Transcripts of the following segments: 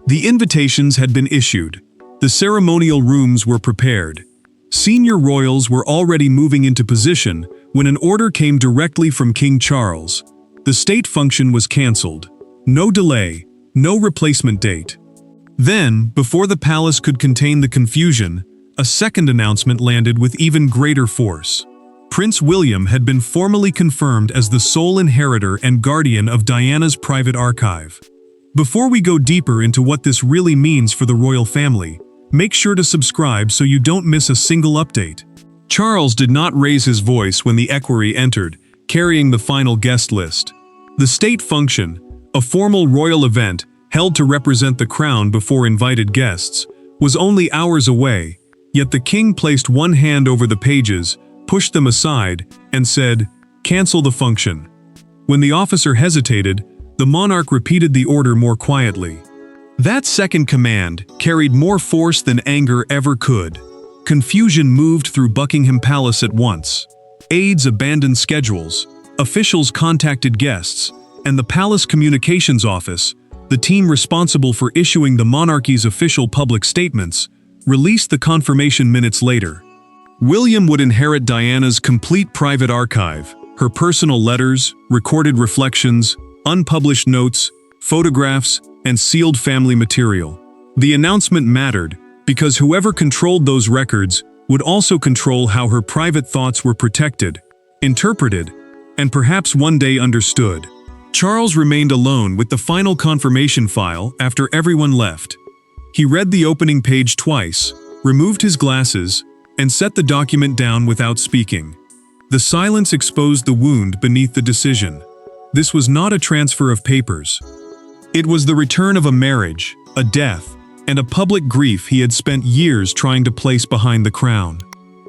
The invitations had been issued. The ceremonial rooms were prepared. Senior royals were already moving into position when an order came directly from King Charles. The state function was cancelled. No delay, no replacement date. Then, before the palace could contain the confusion, a second announcement landed with even greater force. Prince William had been formally confirmed as the sole inheritor and guardian of Diana's private archive. Before we go deeper into what this really means for the royal family, make sure to subscribe so you don't miss a single update. Charles did not raise his voice when the equerry entered, carrying the final guest list. The state function, a formal royal event held to represent the crown before invited guests, was only hours away, yet the king placed one hand over the pages, pushed them aside, and said, "Cancel the function." When the officer hesitated, the monarch repeated the order more quietly. That second command carried more force than anger ever could. Confusion moved through Buckingham Palace at once. Aides abandoned schedules, officials contacted guests, and the palace communications office, the team responsible for issuing the monarchy's official public statements, released the confirmation minutes later. William would inherit Diana's complete private archive, her personal letters, recorded reflections, unpublished notes, photographs, and sealed family material. The announcement mattered because whoever controlled those records would also control how her private thoughts were protected, interpreted, and perhaps one day understood. Charles remained alone with the final confirmation file after everyone left. He read the opening page twice, removed his glasses, and set the document down without speaking. The silence exposed the wound beneath the decision. This was not a transfer of papers. It was the return of a marriage, a death, and a public grief he had spent years trying to place behind the crown.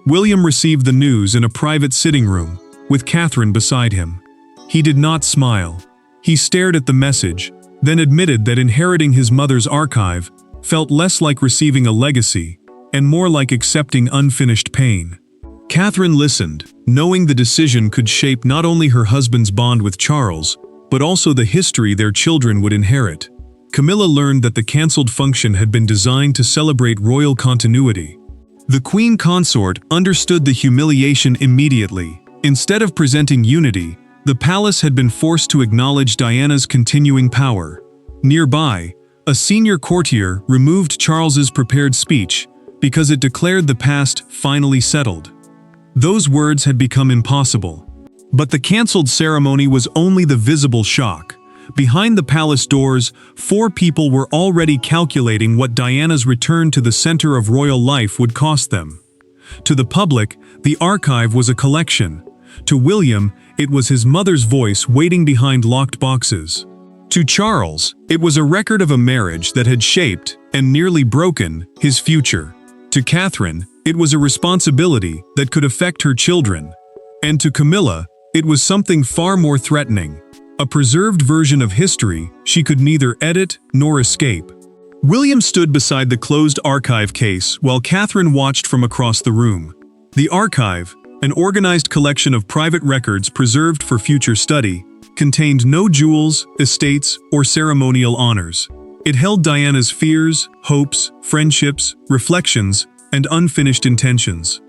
William received the news in a private sitting room, with Catherine beside him. He did not smile. He stared at the message, then admitted that inheriting his mother's archive felt less like receiving a legacy, and more like accepting unfinished pain. Catherine listened, knowing the decision could shape not only her husband's bond with Charles, but also the history their children would inherit. Camilla learned that the cancelled function had been designed to celebrate royal continuity. The queen consort understood the humiliation immediately. Instead of presenting unity, the palace had been forced to acknowledge Diana's continuing power. Nearby, a senior courtier removed Charles's prepared speech because it declared the past finally settled. Those words had become impossible. But the cancelled ceremony was only the visible shock. Behind the palace doors, 4 people were already calculating what Diana's return to the center of royal life would cost them. To the public, the archive was a collection. To William, it was his mother's voice waiting behind locked boxes. To Charles, it was a record of a marriage that had shaped, and nearly broken, his future. To Catherine, it was a responsibility that could affect her children. And to Camilla, it was something far more threatening. A preserved version of history she could neither edit nor escape. William stood beside the closed archive case while Catherine watched from across the room. The archive, an organized collection of private records preserved for future study, contained no jewels, estates, or ceremonial honors. It held Diana's fears, hopes, friendships, reflections, and unfinished intentions.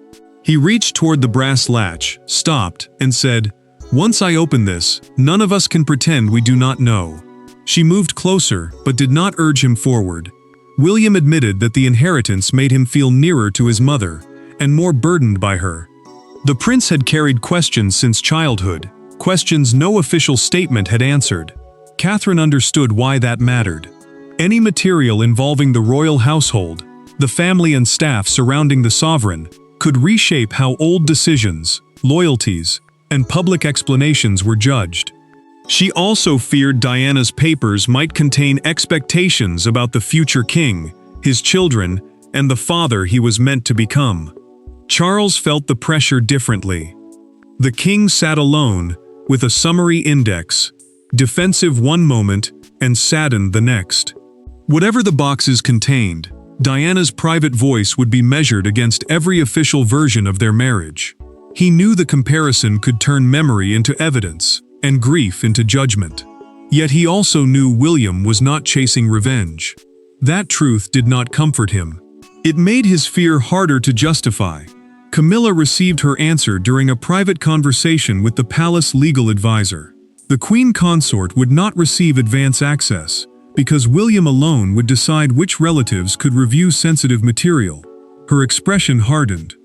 He reached toward the brass latch, stopped, and said, "Once I open this, none of us can pretend we do not know." She moved closer, but did not urge him forward. William admitted that the inheritance made him feel nearer to his mother, and more burdened by her. The prince had carried questions since childhood, questions no official statement had answered. Catherine understood why that mattered. Any material involving the royal household, the family and staff surrounding the sovereign, could reshape how old decisions, loyalties, and public explanations were judged. She also feared Diana's papers might contain expectations about the future king, his children, and the father he was meant to become. Charles felt the pressure differently. The king sat alone, with a summary index, defensive one moment and saddened the next. Whatever the boxes contained, Diana's private voice would be measured against every official version of their marriage. He knew the comparison could turn memory into evidence, and grief into judgment. Yet he also knew William was not chasing revenge. That truth did not comfort him. It made his fear harder to justify. Camilla received her answer during a private conversation with the palace legal advisor. The queen consort would not receive advance access, because William alone would decide which relatives could review sensitive material. Her expression hardened.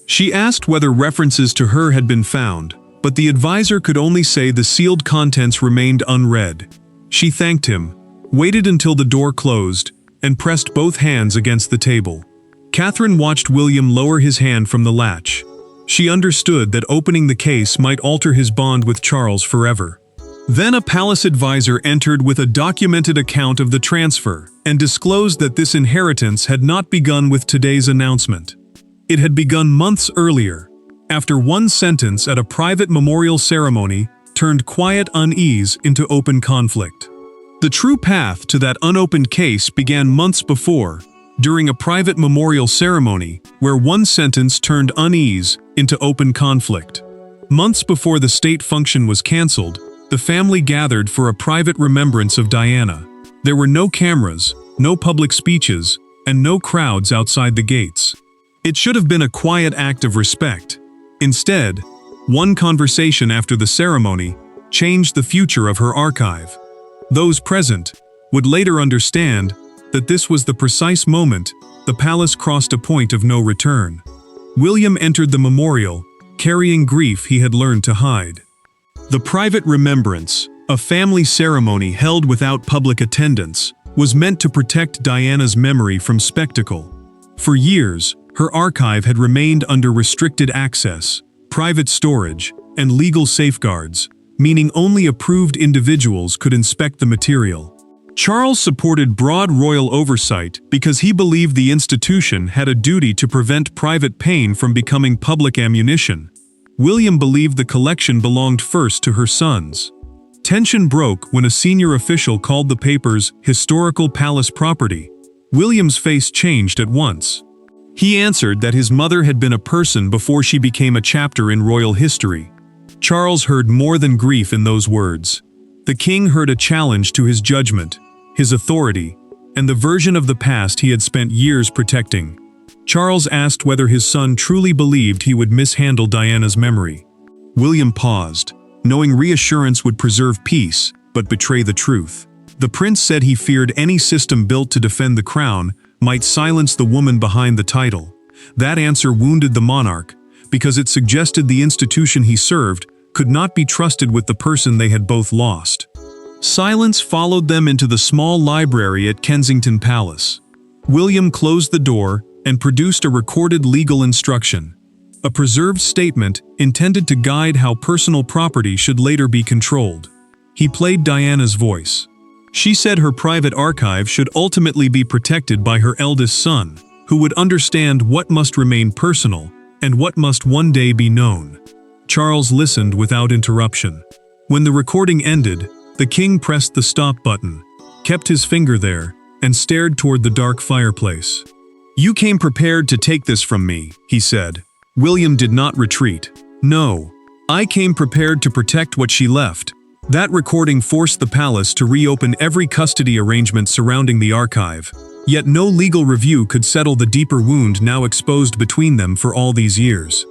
She asked whether references to her had been found, but the advisor could only say the sealed contents remained unread. She thanked him, waited until the door closed, and pressed both hands against the table. Catherine watched William lower his hand from the latch. She understood that opening the case might alter his bond with Charles forever. Then a palace advisor entered with a documented account of the transfer and disclosed that this inheritance had not begun with today's announcement. It had begun months earlier, after one sentence at a private memorial ceremony turned quiet unease into open conflict. The true path to that unopened case began months before, during a private memorial ceremony where one sentence turned unease into open conflict. Months before the state function was cancelled, the family gathered for a private remembrance of Diana. There were no cameras, no public speeches, and no crowds outside the gates. It should have been a quiet act of respect. Instead, one conversation after the ceremony changed the future of her archive. Those present would later understand that this was the precise moment the palace crossed a point of no return. William entered the memorial, carrying grief he had learned to hide. The private remembrance, a family ceremony held without public attendance, was meant to protect Diana's memory from spectacle. For years, her archive had remained under restricted access, private storage, and legal safeguards, meaning only approved individuals could inspect the material. Charles supported broad royal oversight because he believed the institution had a duty to prevent private pain from becoming public ammunition. William believed the collection belonged first to her sons. Tension broke when a senior official called the papers historical palace property. William's face changed at once. He answered that his mother had been a person before she became a chapter in royal history. Charles heard more than grief in those words. The king heard a challenge to his judgment, his authority, and the version of the past he had spent years protecting. Charles asked whether his son truly believed he would mishandle Diana's memory. William paused, knowing reassurance would preserve peace, but betray the truth. The prince said he feared any system built to defend the crown might silence the woman behind the title. That answer wounded the monarch, because it suggested the institution he served could not be trusted with the person they had both lost. Silence followed them into the small library at Kensington Palace. William closed the door and produced a recorded legal instruction, a preserved statement intended to guide how personal property should later be controlled. He played Diana's voice. She said her private archive should ultimately be protected by her eldest son, who would understand what must remain personal and what must one day be known. Charles listened without interruption. When the recording ended, the king pressed the stop button, kept his finger there, and stared toward the dark fireplace. "You came prepared to take this from me," he said. William did not retreat. "No, I came prepared to protect what she left." That recording forced the palace to reopen every custody arrangement surrounding the archive. Yet no legal review could settle the deeper wound now exposed between them for all these years.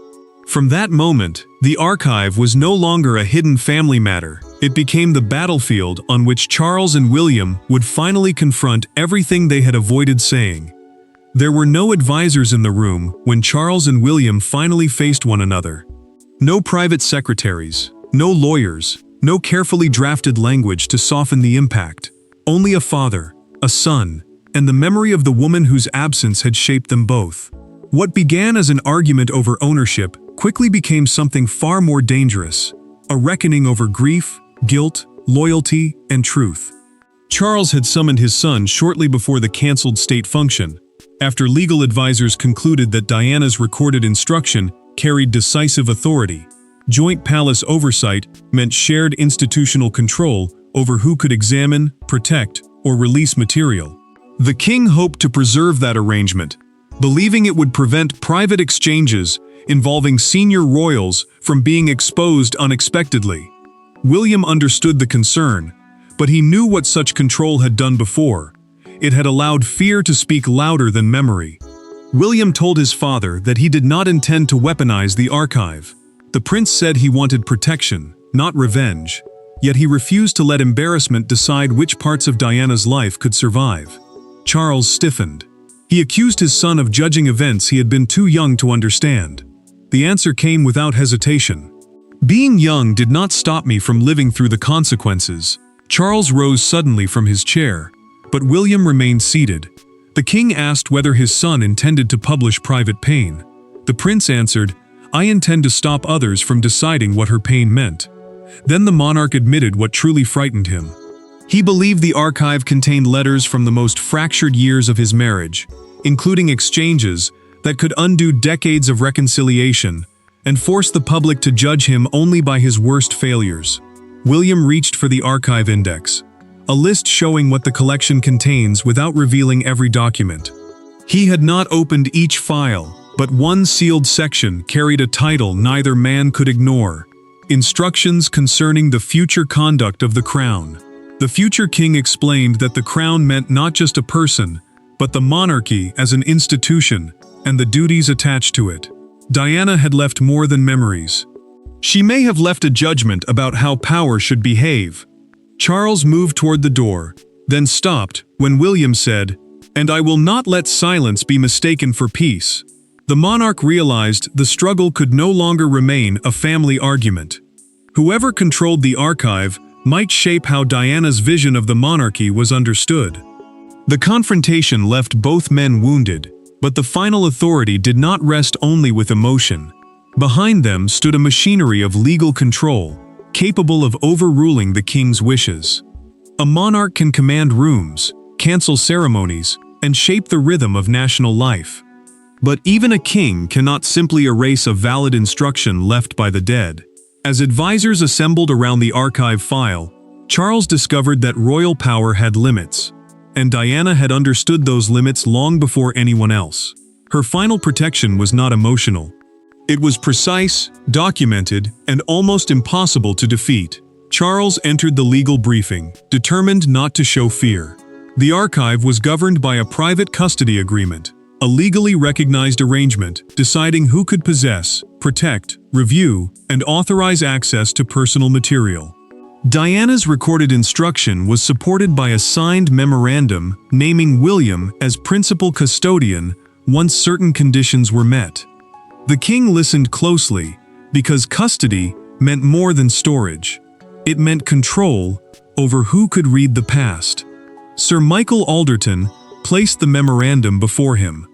From that moment, the archive was no longer a hidden family matter. It became the battlefield on which Charles and William would finally confront everything they had avoided saying. There were no advisors in the room when Charles and William finally faced one another. No private secretaries, no lawyers, no carefully drafted language to soften the impact. Only a father, a son, and the memory of the woman whose absence had shaped them both. What began as an argument over ownership quickly became something far more dangerous, a reckoning over grief, guilt, loyalty, and truth. Charles had summoned his son shortly before the cancelled state function, after legal advisors concluded that Diana's recorded instruction carried decisive authority. Joint palace oversight meant shared institutional control over who could examine, protect, or release material. The king hoped to preserve that arrangement, believing it would prevent private exchanges involving senior royals from being exposed unexpectedly. William understood the concern, but he knew what such control had done before. It had allowed fear to speak louder than memory. William told his father that he did not intend to weaponize the archive. The prince said he wanted protection, not revenge, yet he refused to let embarrassment decide which parts of Diana's life could survive. Charles stiffened. He accused his son of judging events he had been too young to understand. The answer came without hesitation. Being young did not stop me from living through the consequences. Charles rose suddenly from his chair, but William remained seated. The king asked whether his son intended to publish private pain. The prince answered, "I intend to stop others from deciding what her pain meant." Then the monarch admitted what truly frightened him. He believed the archive contained letters from the most fractured years of his marriage, including exchanges that could undo decades of reconciliation and force the public to judge him only by his worst failures. William reached for the archive index, a list showing what the collection contains without revealing every document. He had not opened each file, but one sealed section carried a title neither man could ignore: Instructions concerning the future conduct of the crown. The future king explained that the crown meant not just a person, but the monarchy as an institution and the duties attached to it. Diana had left more than memories. She may have left a judgment about how power should behave. Charles moved toward the door, then stopped when William said, "And I will not let silence be mistaken for peace." The monarch realized the struggle could no longer remain a family argument. Whoever controlled the archive might shape how Diana's vision of the monarchy was understood. The confrontation left both men wounded, but the final authority did not rest only with emotion. Behind them stood a machinery of legal control, capable of overruling the king's wishes. A monarch can command rooms, cancel ceremonies, and shape the rhythm of national life. But even a king cannot simply erase a valid instruction left by the dead. As advisors assembled around the archive file, Charles discovered that royal power had limits, and Diana had understood those limits long before anyone else. Her final protection was not emotional. It was precise, documented, and almost impossible to defeat. Charles entered the legal briefing, determined not to show fear. The archive was governed by a private custody agreement, a legally recognized arrangement deciding who could possess, protect, review, and authorize access to personal material. Diana's recorded instruction was supported by a signed memorandum naming William as principal custodian once certain conditions were met. The king listened closely because custody meant more than storage. It meant control over who could read the past. Sir Michael Alderton placed the memorandum before him.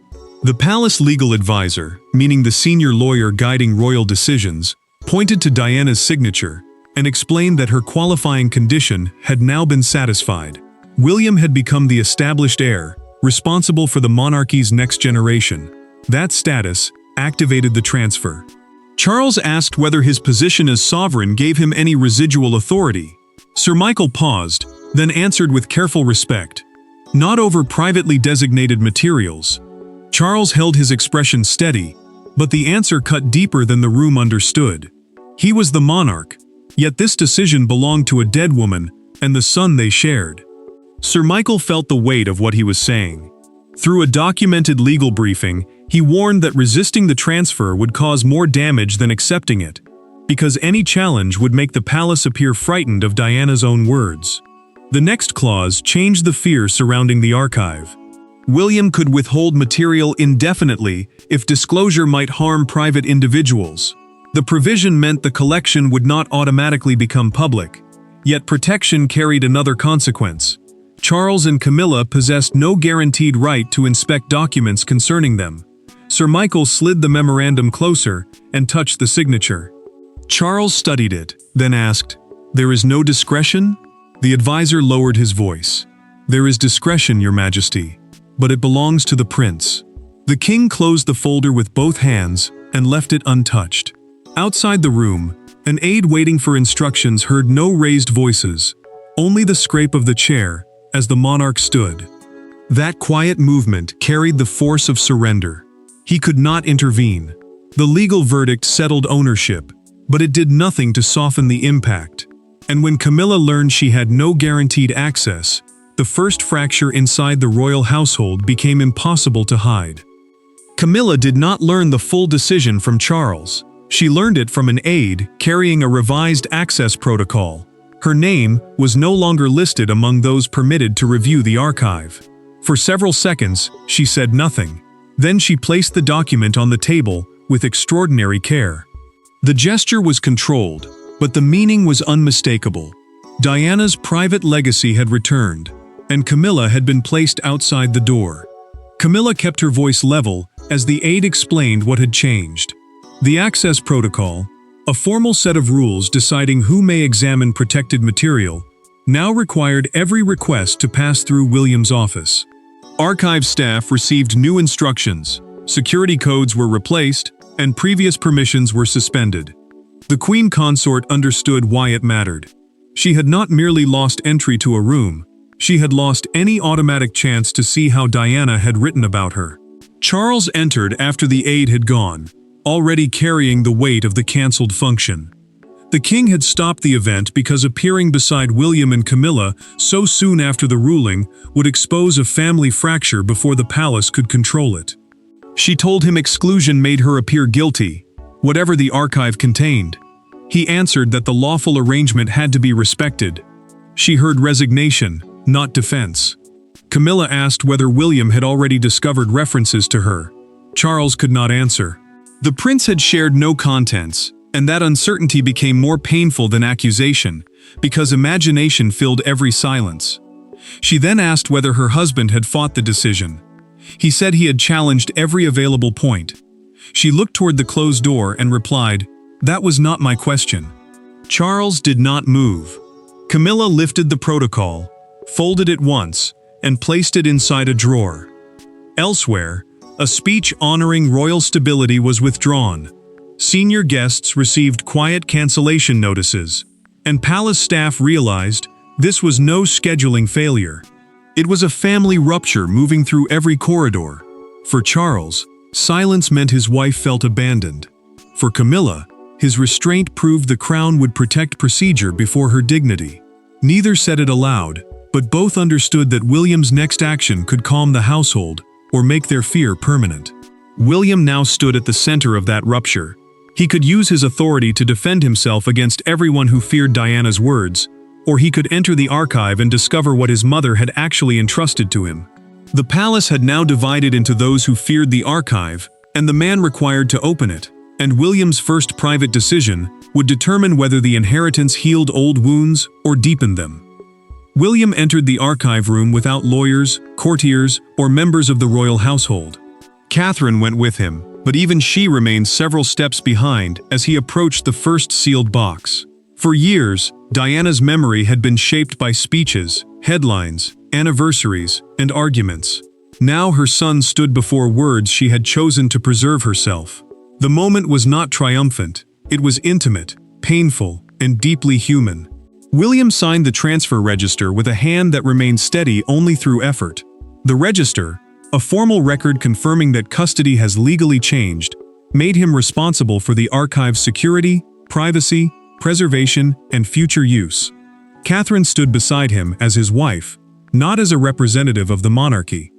The palace legal advisor, meaning the senior lawyer guiding royal decisions, pointed to Diana's signature and explained that her qualifying condition had now been satisfied. William had become the established heir, responsible for the monarchy's next generation. That status activated the transfer. Charles asked whether his position as sovereign gave him any residual authority. Sir Michael paused, then answered with careful respect, "Not over privately designated materials." Charles held his expression steady, but the answer cut deeper than the room understood. He was the monarch, yet this decision belonged to a dead woman and the son they shared. Sir Michael felt the weight of what he was saying. Through a documented legal briefing, he warned that resisting the transfer would cause more damage than accepting it, because any challenge would make the palace appear frightened of Diana's own words. The next clause changed the fear surrounding the archive. William could withhold material indefinitely if disclosure might harm private individuals. The provision meant the collection would not automatically become public, yet protection carried another consequence. Charles and Camilla possessed no guaranteed right to inspect documents concerning them. Sir Michael slid the memorandum closer and touched the signature. Charles studied it, then asked, "There is no discretion?" The advisor lowered his voice. "There is discretion, Your Majesty, but it belongs to the prince." The king closed the folder with both hands and left it untouched. Outside the room, an aide waiting for instructions heard no raised voices, only the scrape of the chair as the monarch stood. That quiet movement carried the force of surrender. He could not intervene. The legal verdict settled ownership, but it did nothing to soften the impact. And when Camilla learned she had no guaranteed access, the first fracture inside the royal household became impossible to hide. Camilla did not learn the full decision from Charles. She learned it from an aide carrying a revised access protocol. Her name was no longer listed among those permitted to review the archive. For several seconds, she said nothing. Then she placed the document on the table with extraordinary care. The gesture was controlled, but the meaning was unmistakable. Diana's private legacy had returned, and Camilla had been placed outside the door. Camilla kept her voice level as the aide explained what had changed. The access protocol, a formal set of rules deciding who may examine protected material, now required every request to pass through William's office. Archive staff received new instructions, security codes were replaced, and previous permissions were suspended. The Queen Consort understood why it mattered. She had not merely lost entry to a room, she had lost any automatic chance to see how Diana had written about her. Charles entered after the aide had gone, already carrying the weight of the cancelled function. The king had stopped the event because appearing beside William and Camilla so soon after the ruling would expose a family fracture before the palace could control it. She told him exclusion made her appear guilty, whatever the archive contained. He answered that the lawful arrangement had to be respected. She heard resignation, not defense. Camilla asked whether William had already discovered references to her. Charles could not answer. The prince had shared no contents, and that uncertainty became more painful than accusation, because imagination filled every silence. She then asked whether her husband had fought the decision. He said he had challenged every available point. She looked toward the closed door and replied, "That was not my question." Charles did not move. Camilla lifted the protocol, folded it once, and placed it inside a drawer. Elsewhere, a speech honoring royal stability was withdrawn. Senior guests received quiet cancellation notices, and palace staff realized this was no scheduling failure. It was a family rupture moving through every corridor. For Charles, silence meant his wife felt abandoned. For Camilla, his restraint proved the crown would protect procedure before her dignity. Neither said it aloud, but both understood that William's next action could calm the household or make their fear permanent. William now stood at the center of that rupture. He could use his authority to defend himself against everyone who feared Diana's words, or he could enter the archive and discover what his mother had actually entrusted to him. The palace had now divided into those who feared the archive and the man required to open it, and William's first private decision would determine whether the inheritance healed old wounds or deepened them. William entered the archive room without lawyers, courtiers, or members of the royal household. Catherine went with him, but even she remained several steps behind as he approached the first sealed box. For years, Diana's memory had been shaped by speeches, headlines, anniversaries, and arguments. Now her son stood before words she had chosen to preserve herself. The moment was not triumphant, it was intimate, painful, and deeply human. William signed the transfer register with a hand that remained steady only through effort. The register, a formal record confirming that custody has legally changed, made him responsible for the archive's security, privacy, preservation, and future use. Catherine stood beside him as his wife, not as a representative of the monarchy.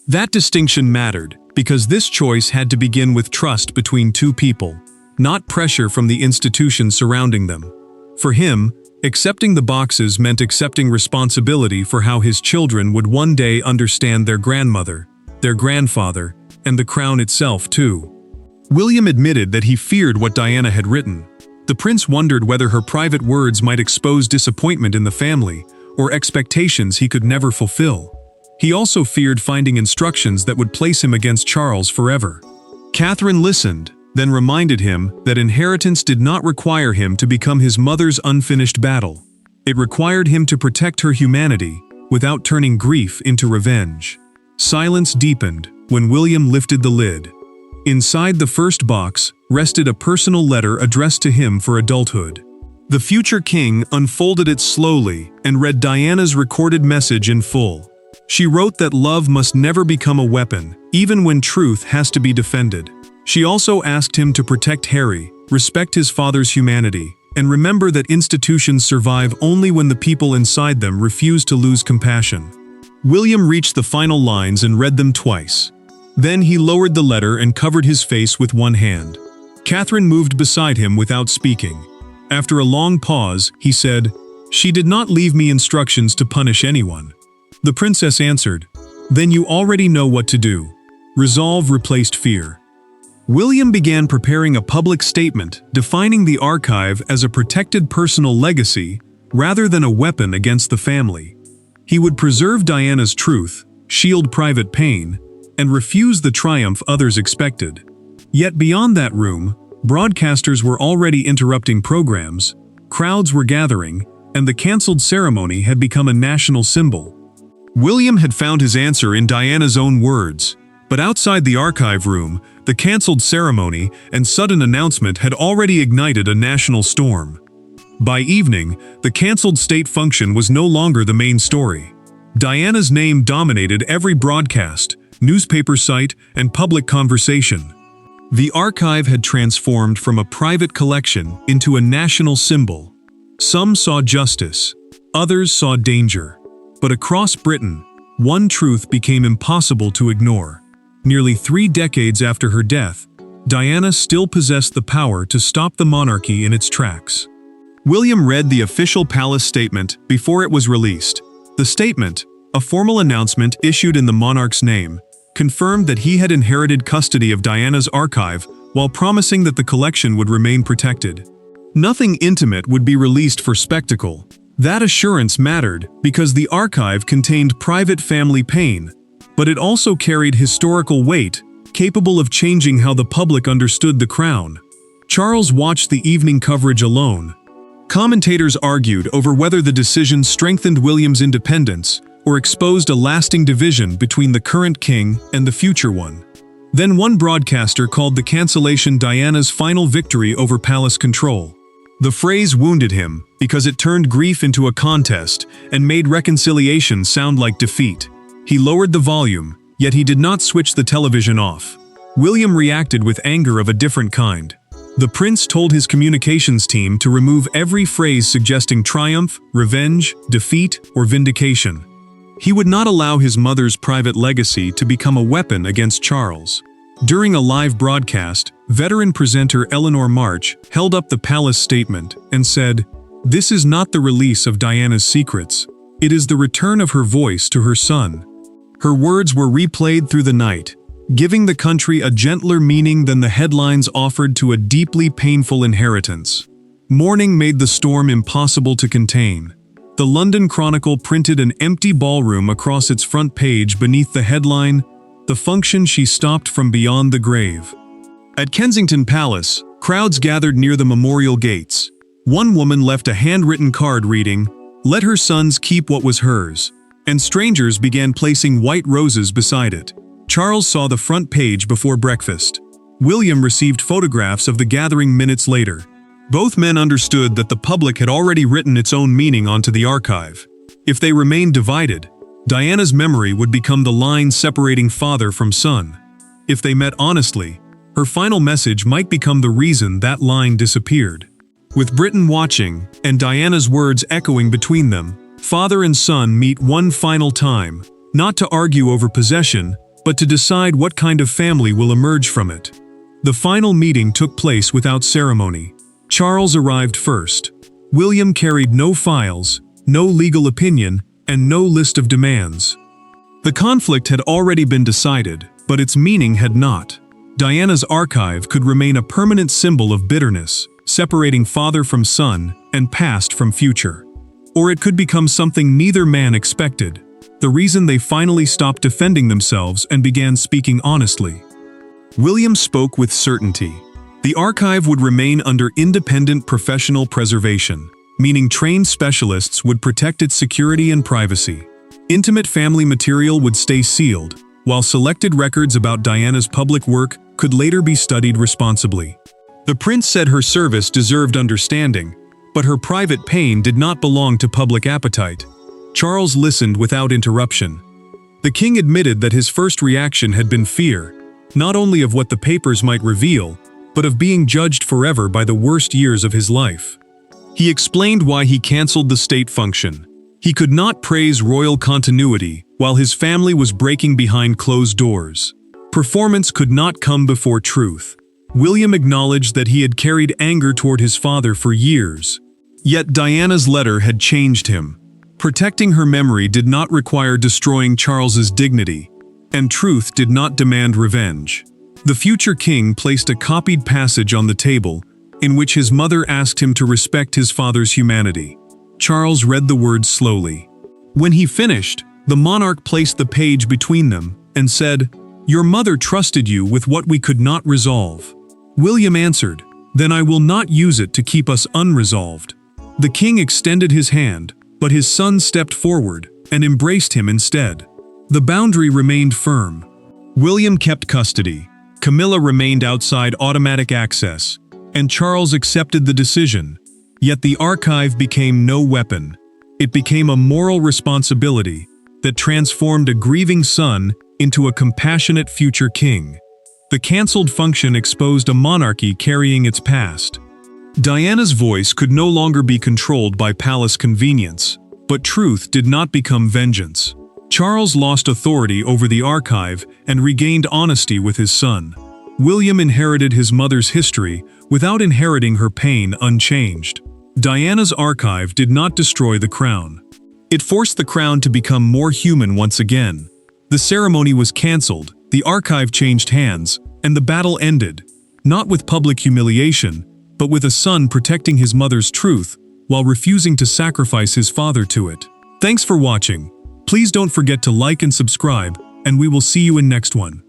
That distinction mattered, because this choice had to begin with trust between two people, not pressure from the institutions surrounding them. For him, accepting the boxes meant accepting responsibility for how his children would one day understand their grandmother, their grandfather, and the crown itself too. William admitted that he feared what Diana had written. The prince wondered whether her private words might expose disappointment in the family, or expectations he could never fulfill. He also feared finding instructions that would place him against Charles forever. Catherine listened, then reminded him that inheritance did not require him to become his mother's unfinished battle. It required him to protect her humanity, without turning grief into revenge. Silence deepened when William lifted the lid. Inside the first box rested a personal letter addressed to him for adulthood. The future king unfolded it slowly and read Diana's recorded message in full. She wrote that love must never become a weapon, even when truth has to be defended. She also asked him to protect Harry, respect his father's humanity, and remember that institutions survive only when the people inside them refuse to lose compassion. William reached the final lines and read them twice. Then he lowered the letter and covered his face with one hand. Catherine moved beside him without speaking. After a long pause, he said, "She did not leave me instructions to punish anyone." The princess answered, "Then you already know what to do." Resolve replaced fear. William began preparing a public statement defining the archive as a protected personal legacy rather than a weapon against the family. He would preserve Diana's truth, shield private pain, and refuse the triumph others expected. Yet beyond that room, broadcasters were already interrupting programs, crowds were gathering, and the cancelled ceremony had become a national symbol. William had found his answer in Diana's own words, but outside the archive room, the cancelled ceremony and sudden announcement had already ignited a national storm. By evening, the cancelled state function was no longer the main story. Diana's name dominated every broadcast, newspaper site, and public conversation. The archive had transformed from a private collection into a national symbol. Some saw justice, others saw danger. But across Britain, one truth became impossible to ignore. Nearly 3 decades after her death, Diana still possessed the power to stop the monarchy in its tracks. William read the official palace statement before it was released. The statement, a formal announcement issued in the monarch's name, confirmed that he had inherited custody of Diana's archive while promising that the collection would remain protected. Nothing intimate would be released for spectacle. That assurance mattered because the archive contained private family pain, but it also carried historical weight, capable of changing how the public understood the crown. Charles watched the evening coverage alone. Commentators argued over whether the decision strengthened William's independence or exposed a lasting division between the current king and the future one. Then one broadcaster called the cancellation Diana's final victory over palace control. The phrase wounded him because it turned grief into a contest and made reconciliation sound like defeat. He lowered the volume, yet he did not switch the television off. William reacted with anger of a different kind. The prince told his communications team to remove every phrase suggesting triumph, revenge, defeat, or vindication. He would not allow his mother's private legacy to become a weapon against Charles. During a live broadcast, veteran presenter Eleanor March held up the palace statement and said, "This is not the release of Diana's secrets. It is the return of her voice to her son." Her words were replayed through the night, giving the country a gentler meaning than the headlines offered to a deeply painful inheritance. Mourning made the storm impossible to contain. The London Chronicle printed an empty ballroom across its front page beneath the headline, "The function she stopped from beyond the grave." At Kensington Palace, crowds gathered near the memorial gates. One woman left a handwritten card reading, "Let her sons keep what was hers," and strangers began placing white roses beside it. Charles saw the front page before breakfast. William received photographs of the gathering minutes later. Both men understood that the public had already written its own meaning onto the archive. If they remained divided, Diana's memory would become the line separating father from son. If they met honestly, her final message might become the reason that line disappeared. With Britain watching, and Diana's words echoing between them, father and son meet one final time, not to argue over possession, but to decide what kind of family will emerge from it. The final meeting took place without ceremony. Charles arrived first. William carried no files, no legal opinion, and no list of demands. The conflict had already been decided, but its meaning had not. Diana's archive could remain a permanent symbol of bitterness, separating father from son and past from future. Or it could become something neither man expected, the reason they finally stopped defending themselves and began speaking honestly. William spoke with certainty. The archive would remain under independent professional preservation, meaning trained specialists would protect its security and privacy. Intimate family material would stay sealed, while selected records about Diana's public work could later be studied responsibly. The prince said her service deserved understanding, but her private pain did not belong to public appetite. Charles listened without interruption. The king admitted that his first reaction had been fear, not only of what the papers might reveal, but of being judged forever by the worst years of his life. He explained why he cancelled the state function. He could not praise royal continuity while his family was breaking behind closed doors. Performance could not come before truth. William acknowledged that he had carried anger toward his father for years. Yet Diana's letter had changed him. Protecting her memory did not require destroying Charles's dignity, and truth did not demand revenge. The future king placed a copied passage on the table, in which his mother asked him to respect his father's humanity. Charles read the words slowly. When he finished, the monarch placed the page between them and said, "Your mother trusted you with what we could not resolve." William answered, "Then I will not use it to keep us unresolved." The king extended his hand, but his son stepped forward and embraced him instead. The boundary remained firm. William kept custody, Camilla remained outside automatic access, and Charles accepted the decision. Yet the archive became no weapon. It became a moral responsibility that transformed a grieving son into a compassionate future king. The cancelled function exposed a monarchy carrying its past. Diana's voice could no longer be controlled by palace convenience, but truth did not become vengeance. Charles lost authority over the archive and regained honesty with his son. William inherited his mother's history without inheriting her pain unchanged. Diana's archive did not destroy the crown. It forced the crown to become more human once again. The ceremony was cancelled, the archive changed hands, and the battle ended, not with public humiliation, but with a son protecting his mother's truth while refusing to sacrifice his father to it. Thanks for watching. Please don't forget to like and subscribe, and we will see you in next one.